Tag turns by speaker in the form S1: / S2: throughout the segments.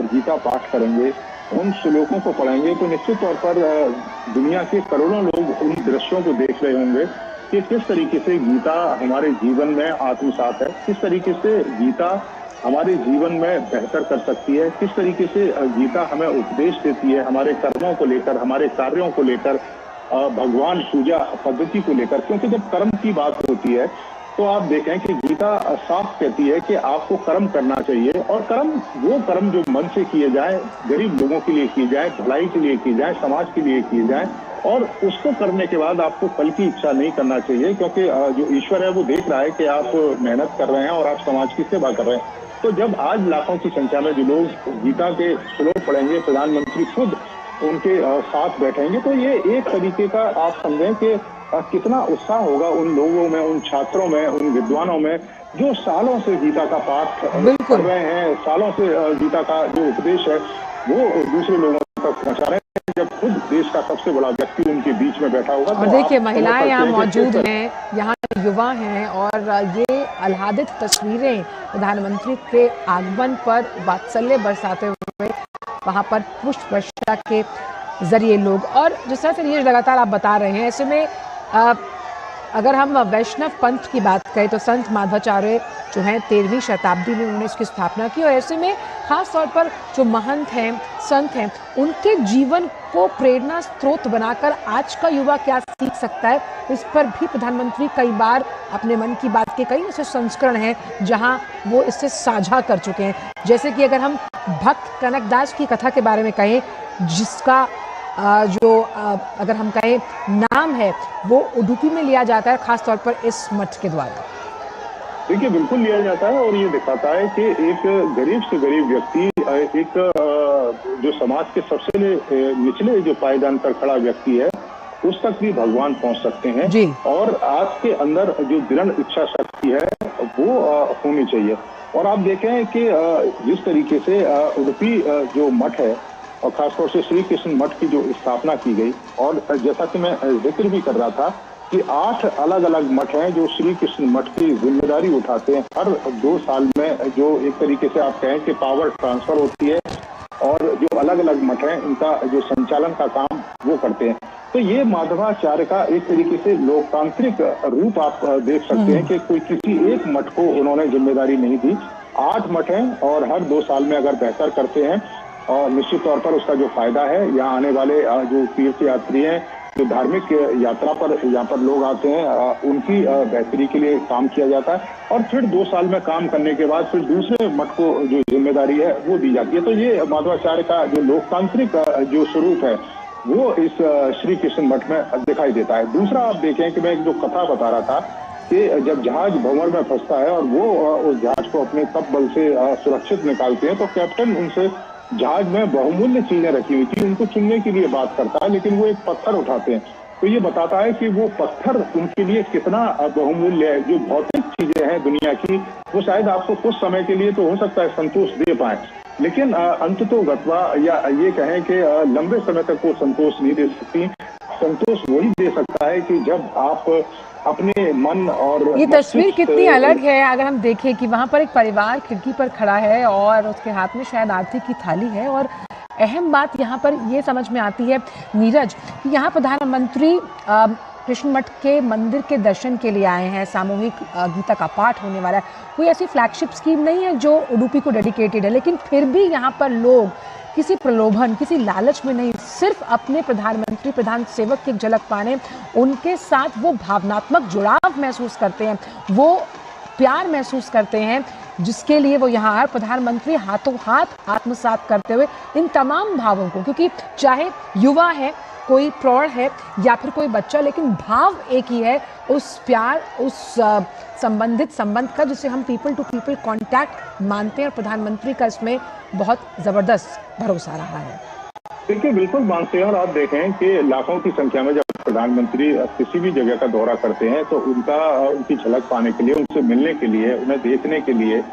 S1: और गीता पाठ करेंगे, उन श्लोकों को पढ़ेंगे, तो निश्चित तौर पर दुनिया के करोड़ों लोग उन दृश्यों को देख रहे होंगे कि किस तरीके से गीता हमारे जीवन में आत्मसात है, किस तरीके से गीता हमारे जीवन में बेहतर कर सकती है, किस तरीके से गीता हमें उपदेश देती है हमारे कर्मों को लेकर, हमारे कार्यों को लेकर, भगवान पूजा पद्धति को लेकर। क्योंकि जब कर्म की बात होती है तो आप देखें कि गीता साफ कहती है कि आपको कर्म करना चाहिए, और कर्म वो कर्म जो मन से किए जाए, गरीब लोगों के लिए किए जाए, भलाई के लिए किए जाए, समाज के लिए किए जाए, और उसको करने के बाद आपको फल की इच्छा नहीं करना चाहिए, क्योंकि जो ईश्वर है वो देख रहा है कि आप मेहनत कर रहे हैं और आप समाज की सेवा कर रहे हैं। तो जब आज लाखों की संख्या में जो लोग गीता के श्लोक पढ़ेंगे, प्रधानमंत्री खुद उनके साथ बैठेंगे, तो ये एक तरीके का आप समझें कि कितना उत्साह होगा उन लोगों में, उन छात्रों में, उन विद्वानों में जो सालों से गीता का पाठ कर रहे हैं, सालों से गीता का जो उपदेश है वो दूसरे लोगों तक पहुंचा रहे हैं। जब खुद देश का सबसे बड़ा व्यक्ति उनके बीच में बैठा होगा,
S2: और देखिए महिलाएं यहाँ मौजूद हैं, यहाँ युवा हैं, और ये आह्लादित तस्वीरें प्रधानमंत्री के आगमन पर वात्सल्य बरसाते हुए वहाँ पर पुष्प वर्षा के जरिए लोग, और जिस तरह से ये लगातार आप बता रहे हैं, ऐसे में अगर हम वैष्णव पंथ की बात करें तो संत माधवाचार्य जो हैं 13वीं शताब्दी में उन्होंने इसकी स्थापना की, और ऐसे में खास तौर पर जो महंत हैं, संत हैं, उनके जीवन को प्रेरणा स्रोत बनाकर आज का युवा क्या सीख सकता है, इस पर भी प्रधानमंत्री कई बार अपने मन की बात के कई ऐसे संस्करण हैं जहां वो इससे साझा कर चुके हैं। जैसे कि अगर हम भक्त कनकदास की कथा के बारे में कहें, जिसका अगर हम कहें नाम है वो उडुपी में लिया जाता है, खास तौर पर इस मठ के द्वारा।
S1: देखिए बिल्कुल लिया जाता है, और ये दिखाता है कि एक गरीब से गरीब व्यक्ति, एक जो समाज के सबसे निचले जो पायदान पर खड़ा व्यक्ति है, उस तक भी भगवान पहुंच सकते हैं जी। और आपके अंदर जो दृढ़ इच्छा शक्ति है वो होनी चाहिए। और आप देखें कि जिस तरीके से उडुपी जो मठ है, और खासतौर से श्री कृष्ण मठ की जो स्थापना की गई, और जैसा कि मैं जिक्र भी कर रहा था कि 8 अलग अलग मठ हैं जो श्री कृष्ण मठ की जिम्मेदारी उठाते हैं। हर 2 साल में जो एक तरीके से आप कहें कि पावर ट्रांसफर होती है, और जो अलग अलग मठ हैं इनका जो संचालन का काम वो करते हैं। तो ये माधवाचार्य का एक तरीके से लोकतांत्रिक रूप आप देख सकते हैं कि कोई किसी एक मठ को उन्होंने जिम्मेदारी नहीं दी। 8 मठ हैं, और हर 2 साल में अगर बेहतर करते हैं, और निश्चित तौर पर उसका जो फायदा है, यहाँ आने वाले जो तीर्थ यात्री हैं, जो धार्मिक यात्रा पर यहाँ पर लोग आते हैं, उनकी बेहतरी के लिए काम किया जाता है, और फिर 2 साल में काम करने के बाद फिर दूसरे मठ को जो जिम्मेदारी है वो दी जाती है। तो ये माधवाचार्य का जो लोकतांत्रिक जो स्वरूप है वो इस श्री कृष्ण मठ में दिखाई देता है। दूसरा आप देखें कि मैं एक जो कथा बता रहा था कि जब जहाज भंवर में फंसता है और वो उस जहाज को अपने तप बल से सुरक्षित निकालते हैं, तो कैप्टन उनसे जहाज में बहुमूल्य चीजें रखी हुई थी, उनको चुनने के लिए बात करता है, लेकिन वो एक पत्थर उठाते हैं। तो ये बताता है कि वो पत्थर उनके लिए कितना बहुमूल्य है। जो भौतिक चीजें हैं दुनिया की, वो शायद आपको कुछ समय के लिए तो हो सकता है संतोष दे पाए, लेकिन अंततोगत्वा या ये कहें कि लंबे समय तक वो संतोष नहीं दे सकती। संतोष वही दे सकता है कि जब आप अपने मन और
S2: ये तस्वीर कितनी अलग है अगर हम देखें कि वहाँ पर एक परिवार खिड़की पर खड़ा है और उसके हाथ में शायद आरती की थाली है। और अहम बात यहाँ पर ये समझ में आती है नीरज कि यहाँ प्रधानमंत्री कृष्ण मठ के मंदिर के दर्शन के लिए आए हैं, सामूहिक गीता का पाठ होने वाला है। कोई ऐसी फ्लैगशिप स्कीम नहीं है जो उडुपी को डेडिकेटेड है, लेकिन फिर भी यहाँ पर लोग किसी प्रलोभन, किसी लालच में नहीं, सिर्फ अपने प्रधानमंत्री, प्रधान सेवक की झलक पाने, उनके साथ वो भावनात्मक जुड़ाव महसूस करते हैं, वो प्यार महसूस करते हैं, जिसके लिए वो यहाँ आए। प्रधानमंत्री हाथों हाथ आत्मसात करते हुए इन तमाम भावों को, क्योंकि चाहे युवा है, कोई प्रौढ़ है या फिर कोई बच्चा, लेकिन भाव एक ही है, उस प्यार, उस संबंधित संबंध का, जिसे हम पीपल टू पीपल कांटेक्ट मानते हैं। और प्रधानमंत्री का इसमें बहुत जबरदस्त भरोसा रहा है।
S1: देखिए बिल्कुल मानते हैं, और आप देखें कि लाखों की संख्या में जब प्रधानमंत्री किसी भी जगह का दौरा करते हैं तो उनकी झलक पाने के लिए, उनसे मिलने के लिए, उन्हें देखने के लिए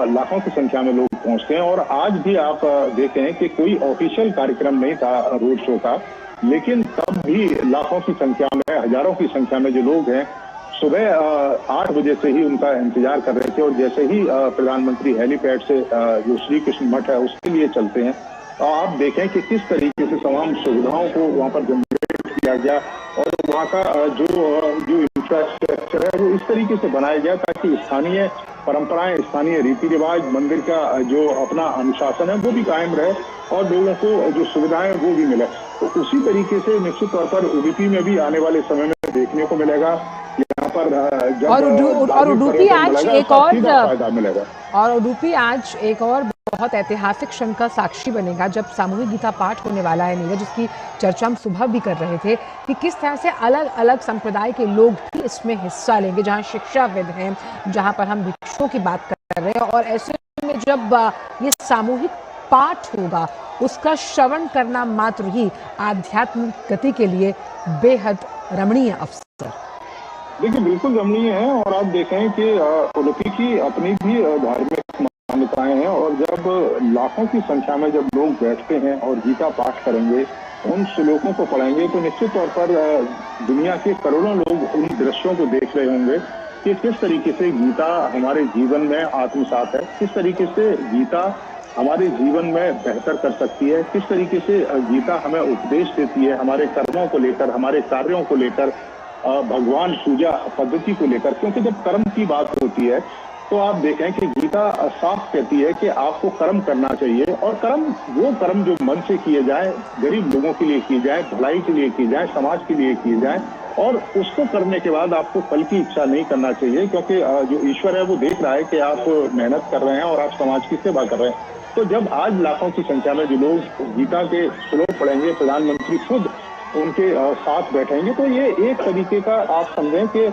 S1: लाखों की संख्या में लोग पहुंचते हैं। और आज भी आप देखें कि कोई ऑफिशियल कार्यक्रम नहीं था रोड शो का, लेकिन तब भी लाखों की संख्या में, हजारों की संख्या में जो लोग हैं सुबह 8 बजे से ही उनका इंतजार कर रहे थे और जैसे ही प्रधानमंत्री हेलीपैड से जो श्री कृष्ण मठ है उसके लिए चलते हैं, आप देखें कि किस तरीके से तमाम सुविधाओं को वहां पर जनरेट किया गया और वहाँ का जो इंफ्रास्ट्रक्चर है वो इस तरीके से बनाया गया ताकि स्थानीय परंपराएं, स्थानीय रीति रिवाज, मंदिर का जो अपना अनुशासन है वो भी कायम रहे और लोगों को जो सुविधाएं वो भी मिले। तो उसी तरीके से निश्चित तौर पर उडुपी में भी आने वाले समय में देखने को मिलेगा। यहाँ पर जब
S2: और उडुपी आज एक और
S1: फायदा मिलेगा
S2: और उडुपी आज एक और बहुत ऐतिहासिक क्षण का साक्षी बनेगा जब सामूहिक गीता पाठ होने वाला है नीरज, जिसकी चर्चा हम सुबह भी कर रहे थे कि किस तरह से अलग अलग संप्रदाय के लोग भी इसमें हिस्सा लेंगे, जहां शिक्षाविद हैं, जहां पर हम भिक्षुओं की बात कर रहे हैं। और ऐसे में जब ये सामूहिक पाठ होगा उसका श्रवण करना मात्र ही आध्यात्मिक गति के लिए बेहद रमणीय अवसर।
S1: देखिए बिल्कुल रमणीय है और आप देखें कि उडुपी की अपनी भी धार्मिक मान्यताएं हैं और जब लाखों की संख्या में जब लोग बैठते हैं और गीता पाठ करेंगे, उन श्लोकों को पढ़ेंगे तो निश्चित तौर पर दुनिया के करोड़ों लोग उन दृश्यों को देख रहे होंगे कि किस तरीके से गीता हमारे जीवन में आत्मसात है, किस तरीके से गीता हमारे जीवन में बेहतर कर सकती है, किस तरीके से गीता हमें उपदेश देती है हमारे कर्मों को लेकर, हमारे कार्यों को लेकर, भगवान पूजा पद्धति को लेकर। क्योंकि जब कर्म की बात होती है तो आप देखें कि गीता साफ कहती है कि आपको कर्म करना चाहिए और कर्म वो कर्म जो मन से किए जाए, गरीब लोगों के लिए किए जाए, भलाई के लिए किए जाए, समाज के लिए किए जाए और उसको करने के बाद आपको फल की इच्छा नहीं करना चाहिए, क्योंकि जो ईश्वर है वो देख रहा है कि आप मेहनत कर रहे हैं और आप समाज की सेवा कर रहे हैं। तो जब आज लाखों की संख्या में जो लोग गीता के श्लोक पढ़ेंगे, प्रधानमंत्री खुद उनके साथ बैठेंगे, तो ये एक तरीके का आप समझें कि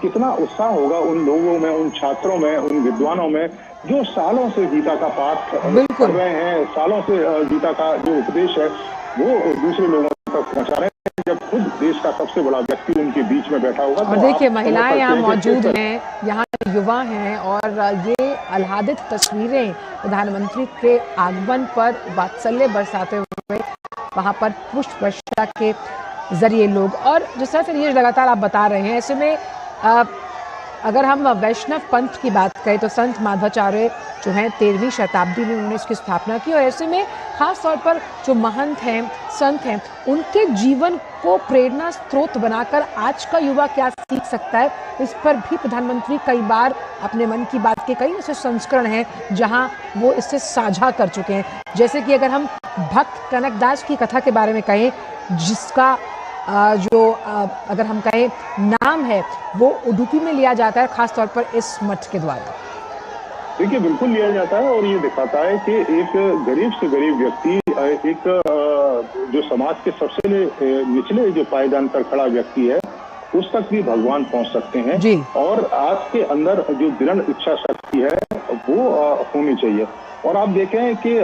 S1: कितना उत्साह होगा उन लोगों में, उन छात्रों में, उन विद्वानों में जो सालों से गीता का पाठ कर रहे हैं, सालों से गीता का जो उपदेश है वो दूसरे लोगों तक पहुंचा रहे हैं। जब खुद देश का सबसे बड़ा व्यक्ति उनके बीच में बैठा होगा
S2: और देखिए महिलाएं यहाँ मौजूद हैं, यहाँ युवा हैं और ये आह्लादित तस्वीरें प्रधानमंत्री के आगमन पर वात्सल्य बरसाते हुए वहां पर पुष्प वर्षा के जरिए लोग, और जिस तरह से ये लगातार आप बता रहे हैं, ऐसे में अगर हम वैष्णव पंथ की बात करें तो संत माधवाचार्य जो हैं 13वीं शताब्दी में उन्होंने इसकी स्थापना की और ऐसे में खास तौर पर जो महंत हैं, संत हैं, उनके जीवन को प्रेरणा स्रोत बनाकर आज का युवा क्या सीख सकता है, इस पर भी प्रधानमंत्री कई बार अपने मन की बात के कई ऐसे संस्करण हैं जहां वो इससे साझा कर चुके हैं। जैसे कि अगर हम भक्त कनकदास की कथा के बारे में कहें, जिसका अगर हम कहें नाम है वो उडुपी में लिया जाता है, खास तौर पर इस मठ के द्वारा।
S1: देखिए बिल्कुल लिया जाता है और ये दिखाता है कि एक गरीब से गरीब व्यक्ति, एक जो समाज के सबसे निचले जो पायदान पर खड़ा व्यक्ति है उस तक भी भगवान पहुंच सकते हैं
S2: जी।
S1: और आपके अंदर जो दृढ़ इच्छा शक्ति है वो होनी चाहिए। और आप देखें कि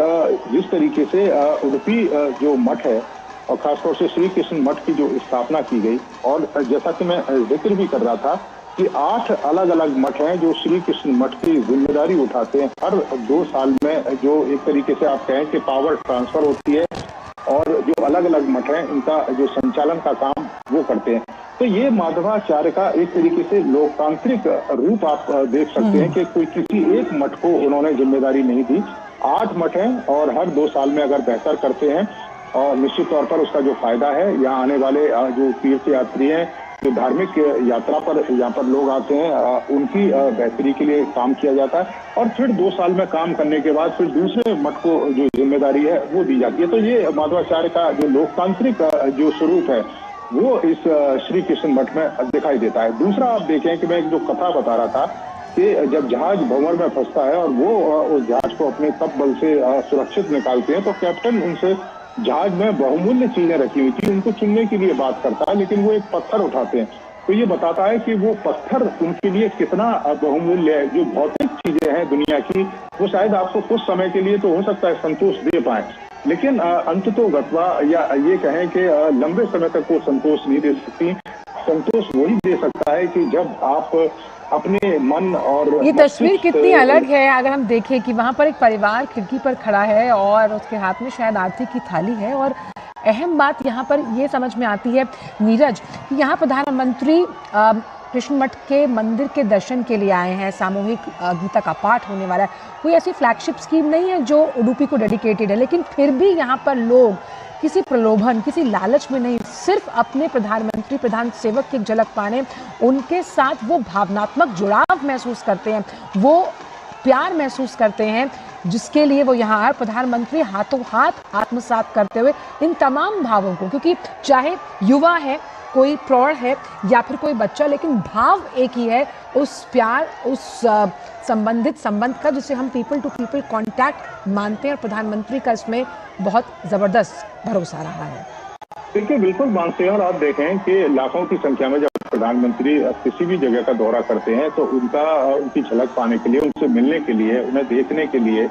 S1: जिस तरीके से उडुपी जो मठ है और खासतौर से श्री कृष्ण मठ की जो स्थापना की गई, और जैसा कि मैं जिक्र भी कर रहा था कि 8 अलग अलग मठ हैं जो श्री कृष्ण मठ की जिम्मेदारी उठाते हैं। हर 2 साल में जो एक तरीके से आप कहें कि पावर ट्रांसफर होती है और जो अलग अलग मठ हैं इनका जो संचालन का काम वो करते हैं। तो ये माधवाचार्य का एक तरीके से लोकतांत्रिक रूप आप देख सकते हैं कि कोई किसी एक मठ को उन्होंने जिम्मेदारी नहीं दी। 8 मठ हैं और हर 2 साल में अगर बेहतर करते हैं और निश्चित तौर पर उसका जो फायदा है, यहाँ आने वाले जो तीर्थ यात्री हैं, जो धार्मिक यात्रा पर यहाँ पर लोग आते हैं, उनकी बेहतरी के लिए काम किया जाता है और फिर 2 साल में काम करने के बाद फिर दूसरे मठ को जो जिम्मेदारी है वो दी जाती है। तो ये माधवाचार्य का जो लोकतांत्रिक जो स्वरूप है वो इस श्री कृष्ण मठ में दिखाई देता है। दूसरा आप देखें कि मैं एक जो कथा बता रहा था कि जब जहाज भंवर में फंसता है और वो उस जहाज को अपने तप बल से सुरक्षित निकालते हैं तो कैप्टन उनसे जहाज में बहुमूल्य चीजें रखी हुई थी उनको चुनने के लिए बात करता है, लेकिन वो एक पत्थर उठाते हैं तो ये बताता है कि वो पत्थर उनके लिए कितना बहुमूल्य है। जो भौतिक चीजें हैं दुनिया की वो शायद आपको कुछ समय के लिए तो हो सकता है संतोष दे पाए, लेकिन अंततोगत्वा या ये कहें कि लंबे समय तक वो संतोष नहीं दे सकती। संतोष वही दे सकता है कि जब आप अपने मन और
S2: ये तस्वीर कितनी अलग है अगर हम देखें कि वहां पर एक परिवार खिड़की पर खड़ा है और उसके हाथ में शायद आरती की थाली है। और अहम बात यहाँ पर ये समझ में आती है नीरज कि यहाँ प्रधानमंत्री कृष्ण मठ के मंदिर के दर्शन के लिए आए हैं, सामूहिक गीता का पाठ होने वाला है। कोई ऐसी फ्लैगशिप स्कीम नहीं है जो उडुपी को डेडिकेटेड है, लेकिन फिर भी यहाँ पर लोग किसी प्रलोभन, किसी लालच में नहीं, सिर्फ अपने प्रधानमंत्री, प्रधान सेवक की एक झलक पाने, उनके साथ वो भावनात्मक जुड़ाव महसूस करते हैं, वो प्यार महसूस करते हैं, जिसके लिए वो यहाँ प्रधानमंत्री हाथों हाथ आत्मसात करते हुए इन तमाम भावों को, क्योंकि चाहे युवा है, कोई प्रौढ़ है या फिर कोई बच्चा, लेकिन भाव एक ही है, उस प्यार, उस संबंधित संबंध का, जिसे हम पीपल टू पीपल कांटेक्ट मानते हैं। और प्रधानमंत्री का इसमें बहुत जबरदस्त भरोसा रहा है।
S1: देखिए, बिल्कुल मानते हैं। और आप देखें कि लाखों की संख्या में जब प्रधानमंत्री किसी भी जगह का दौरा करते हैं तो उनकी झलक पाने के लिए, उनसे मिलने के लिए, उन्हें देखने के लिए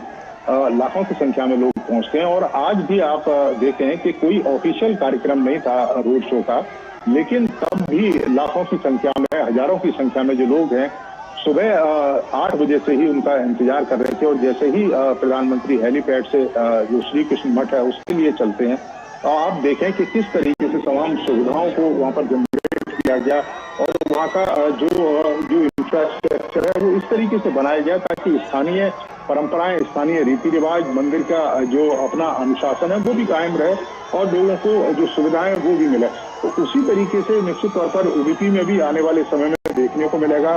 S1: लाखों की संख्या में लोग पहुंचते हैं। और आज भी आप देखें कि कोई ऑफिशियल कार्यक्रम नहीं था रोड शो का, लेकिन तब भी लाखों की संख्या में, हजारों की संख्या में जो लोग हैं, सुबह 8 बजे से ही उनका इंतजार कर रहे थे। और जैसे ही प्रधानमंत्री हेलीपैड से जो श्री कृष्ण मठ है उसके लिए चलते हैं, आप देखें कि किस तरीके से तमाम सुविधाओं को वहां पर जनरेट किया गया और वहां का जो इंफ्रास्ट्रक्चर है वो इस तरीके से बनाया गया ताकि स्थानीय परंपराएं, स्थानीय रीति रिवाज, मंदिर का जो अपना अनुशासन है वो भी कायम रहे और लोगों को जो सुविधाएं वो भी मिले। तो उसी तरीके से निश्चित तौर पर उडुपी में भी आने वाले समय में देखने को मिलेगा।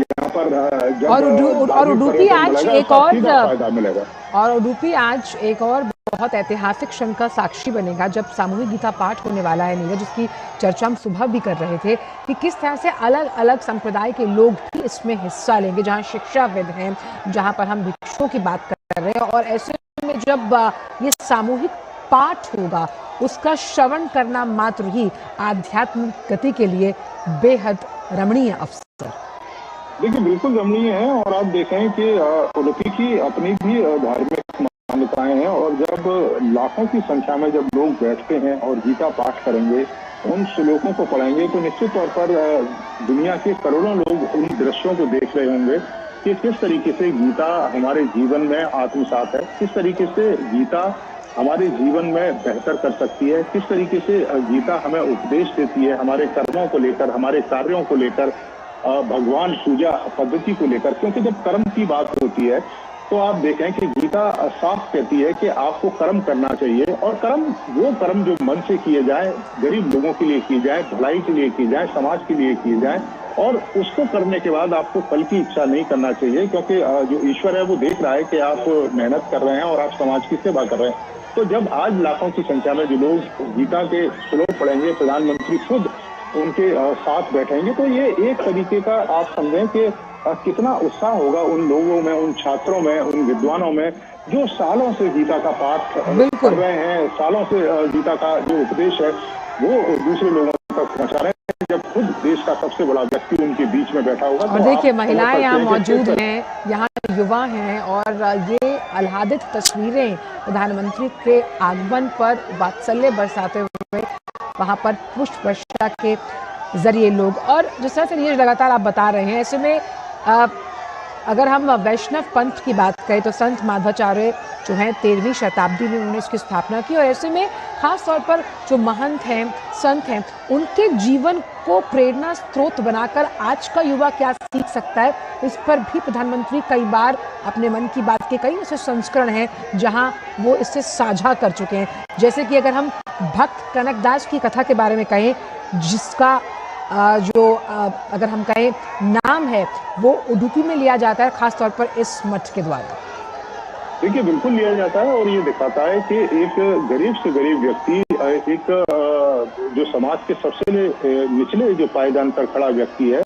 S1: यहाँ पर
S2: और उडुपी आज एक और
S1: फायदा मिलेगा।
S2: और उडुपी आज एक और बहुत ऐतिहासिक क्षण का साक्षी बनेगा जब सामूहिक गीता पाठ होने वाला है, नीरज, जिसकी चर्चा हम सुबह भी कर रहे थे कि किस तरह से अलग अलग संप्रदाय के लोग भी इसमें हिस्सा लेंगे, जहां शिक्षाविद हैं, जहां पर हम भिक्षुओं की बात कर रहे हैं। और ऐसे में जब ये सामूहिक पाठ होगा, उसका श्रवण करना मात्र ही आध्यात्मिक गति के लिए बेहद रमणीय अवसर।
S1: देखिए, बिल्कुल रमणीय है। और आप देखें कि उडुपी की अपनी भी धार्मिक मान्यताएं हैं और जब लाखों की संख्या में जब लोग बैठते हैं और गीता पाठ करेंगे, उन श्लोकों को पढ़ेंगे, तो निश्चित तौर पर दुनिया के करोड़ों लोग उन दृश्यों को देख रहे होंगे कि किस तरीके से गीता हमारे जीवन में आत्मसात है, किस तरीके से गीता हमारे जीवन में बेहतर कर सकती है, किस तरीके से गीता हमें उपदेश देती है हमारे कर्मों को लेकर, हमारे कार्यों को लेकर, भगवान पूजा पद्धति को लेकर। क्योंकि जब कर्म की बात होती है तो आप देखें कि गीता साफ कहती है कि आपको कर्म करना चाहिए और वो कर्म जो मन से किए जाए, गरीब लोगों के लिए किए जाए, भलाई के लिए किए जाए, समाज के लिए किए जाए। और उसको करने के बाद आपको फल की इच्छा नहीं करना चाहिए, क्योंकि जो ईश्वर है वो देख रहा है कि आप मेहनत कर रहे हैं और आप समाज की सेवा कर रहे हैं। तो जब आज लाखों की संख्या में जो लोग गीता के श्लोक पढ़ेंगे, प्रधानमंत्री खुद उनके साथ बैठेंगे, तो ये एक तरीके का आप समझें कि कितना उत्साह होगा उन लोगों में, उन छात्रों में, उन विद्वानों में जो सालों से गीता का पाठ कर रहे हैं, सालों से गीता का जो उपदेश है वो दूसरे लोगों तक पहुंचा रहे हैं। जब खुद देश का सबसे बड़ा व्यक्ति उनके बीच में बैठा होगा,
S2: और देखिए, महिलाएं यहाँ मौजूद हैं, यहाँ युवा हैं, और ये आह्लादित तस्वीरें प्रधानमंत्री के आगमन पर वात्सल्य बरसाते हुए वहाँ पर पुष्प वर्षा के जरिए लोग, और जिस तरह से ये लगातार आप बता रहे हैं, ऐसे में अगर हम वैष्णव पंथ की बात करें तो संत माधवाचार्य जो हैं 13वीं शताब्दी में उन्होंने इसकी स्थापना की। और ऐसे में खास तौर पर जो महंत हैं, संत हैं, उनके जीवन को प्रेरणा स्रोत बनाकर आज का युवा क्या सीख सकता है, इस पर भी प्रधानमंत्री कई बार अपने मन की बात के कई ऐसे संस्करण हैं जहां वो इससे साझा कर चुके हैं। जैसे कि अगर हम भक्त कनकदास की कथा के बारे में कहें, जिसका अगर हम कहें नाम है, वो उडुपी में लिया जाता है, खास तौर पर इस मठ के द्वारा।
S1: देखिए, बिल्कुल लिया जाता है और ये दिखाता है कि एक गरीब से गरीब व्यक्ति, एक जो समाज के सबसे निचले जो पायदान पर खड़ा व्यक्ति है,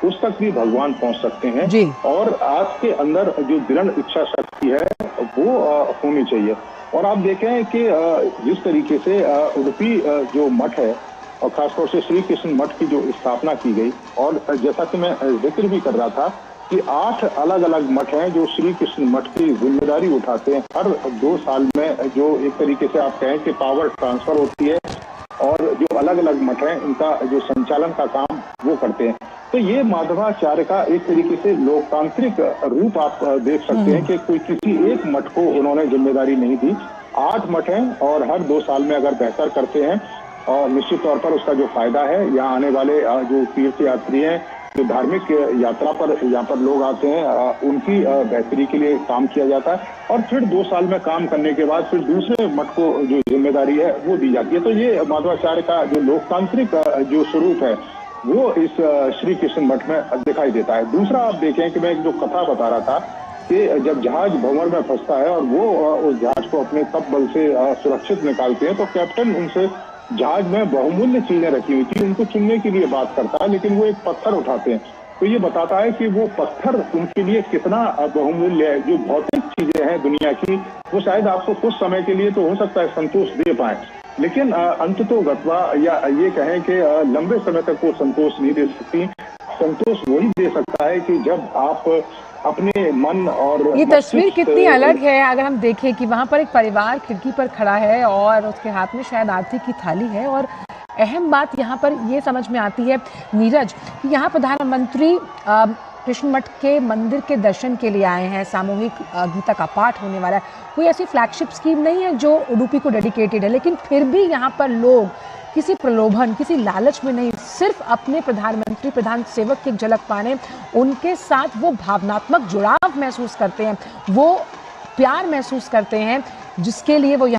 S1: उस तक भी भगवान पहुंच सकते हैं जी। और आपके अंदर जो दृढ़ इच्छा शक्ति है वो होनी चाहिए। और आप देखें कि जिस तरीके से उडुपी जो मठ है और खासतौर से श्री कृष्ण मठ की जो स्थापना की गई, और जैसा कि मैं जिक्र भी कर रहा था कि 8 अलग अलग मठ हैं जो श्री कृष्ण मठ की जिम्मेदारी उठाते हैं। हर 2 साल में जो एक तरीके से आप कहें कि पावर ट्रांसफर होती है और जो अलग अलग मठ हैं इनका जो संचालन का काम वो करते हैं। तो ये माधवाचार्य का एक तरीके से लोकतांत्रिक रूप आप देख सकते हैं कि कोई किसी एक मठ को उन्होंने जिम्मेदारी नहीं दी। 8 मठ हैं और हर 2 साल में अगर बेहतर करते हैं और निश्चित तौर पर उसका जो फायदा है, यहाँ आने वाले जो तीर्थ यात्री हैं जो धार्मिक यात्रा पर यहाँ पर लोग आते हैं उनकी बेहतरी के लिए काम किया जाता है और फिर 2 साल में काम करने के बाद फिर दूसरे मठ को जो जिम्मेदारी है वो दी जाती है। तो ये माधवाचार्य का जो लोकतांत्रिक जो स्वरूप है वो इस श्री कृष्ण मठ में दिखाई देता है। दूसरा आप देखें कि मैं एक जो कथा बता रहा था कि जब जहाज भंवर में फंसता है और वो उस जहाज को अपने तप बल से सुरक्षित निकालते हैं तो कैप्टन उनसे जहाज में बहुमूल्य चीजें रखी हुई थी उनको चुनने के लिए बात करता है, लेकिन वो एक पत्थर उठाते हैं तो ये बताता है कि वो पत्थर उनके लिए कितना बहुमूल्य है। जो भौतिक चीजें हैं दुनिया की वो शायद आपको कुछ समय के लिए तो हो सकता है संतोष दे पाए, लेकिन अंततोगत्वा या ये कहें कि लंबे समय तक वो संतोष नहीं दे सकती। संतोष वही दे सकता है कि जब आप अपने मन और
S2: ये तस्वीर कितनी अलग है अगर हम देखें कि वहां पर एक परिवार खिड़की पर खड़ा है और उसके हाथ में शायद आरती की थाली है। और अहम बात यहाँ पर ये समझ में आती है नीरज कि यहाँ प्रधानमंत्री कृष्ण मठ के मंदिर के दर्शन के लिए आए हैं। सामूहिक गीता का पाठ होने वाला है। कोई ऐसी फ्लैगशिप स्कीम नहीं है जो उडुपी को डेडिकेटेड है, लेकिन फिर भी यहाँ पर लोग किसी प्रलोभन किसी लालच में नहीं, सिर्फ अपने प्रधानमंत्री प्रधान सेवक की एक झलक पाने उनके साथ वो भावनात्मक जुड़ाव महसूस करते हैं, वो प्यार महसूस करते हैं जिसके लिए वो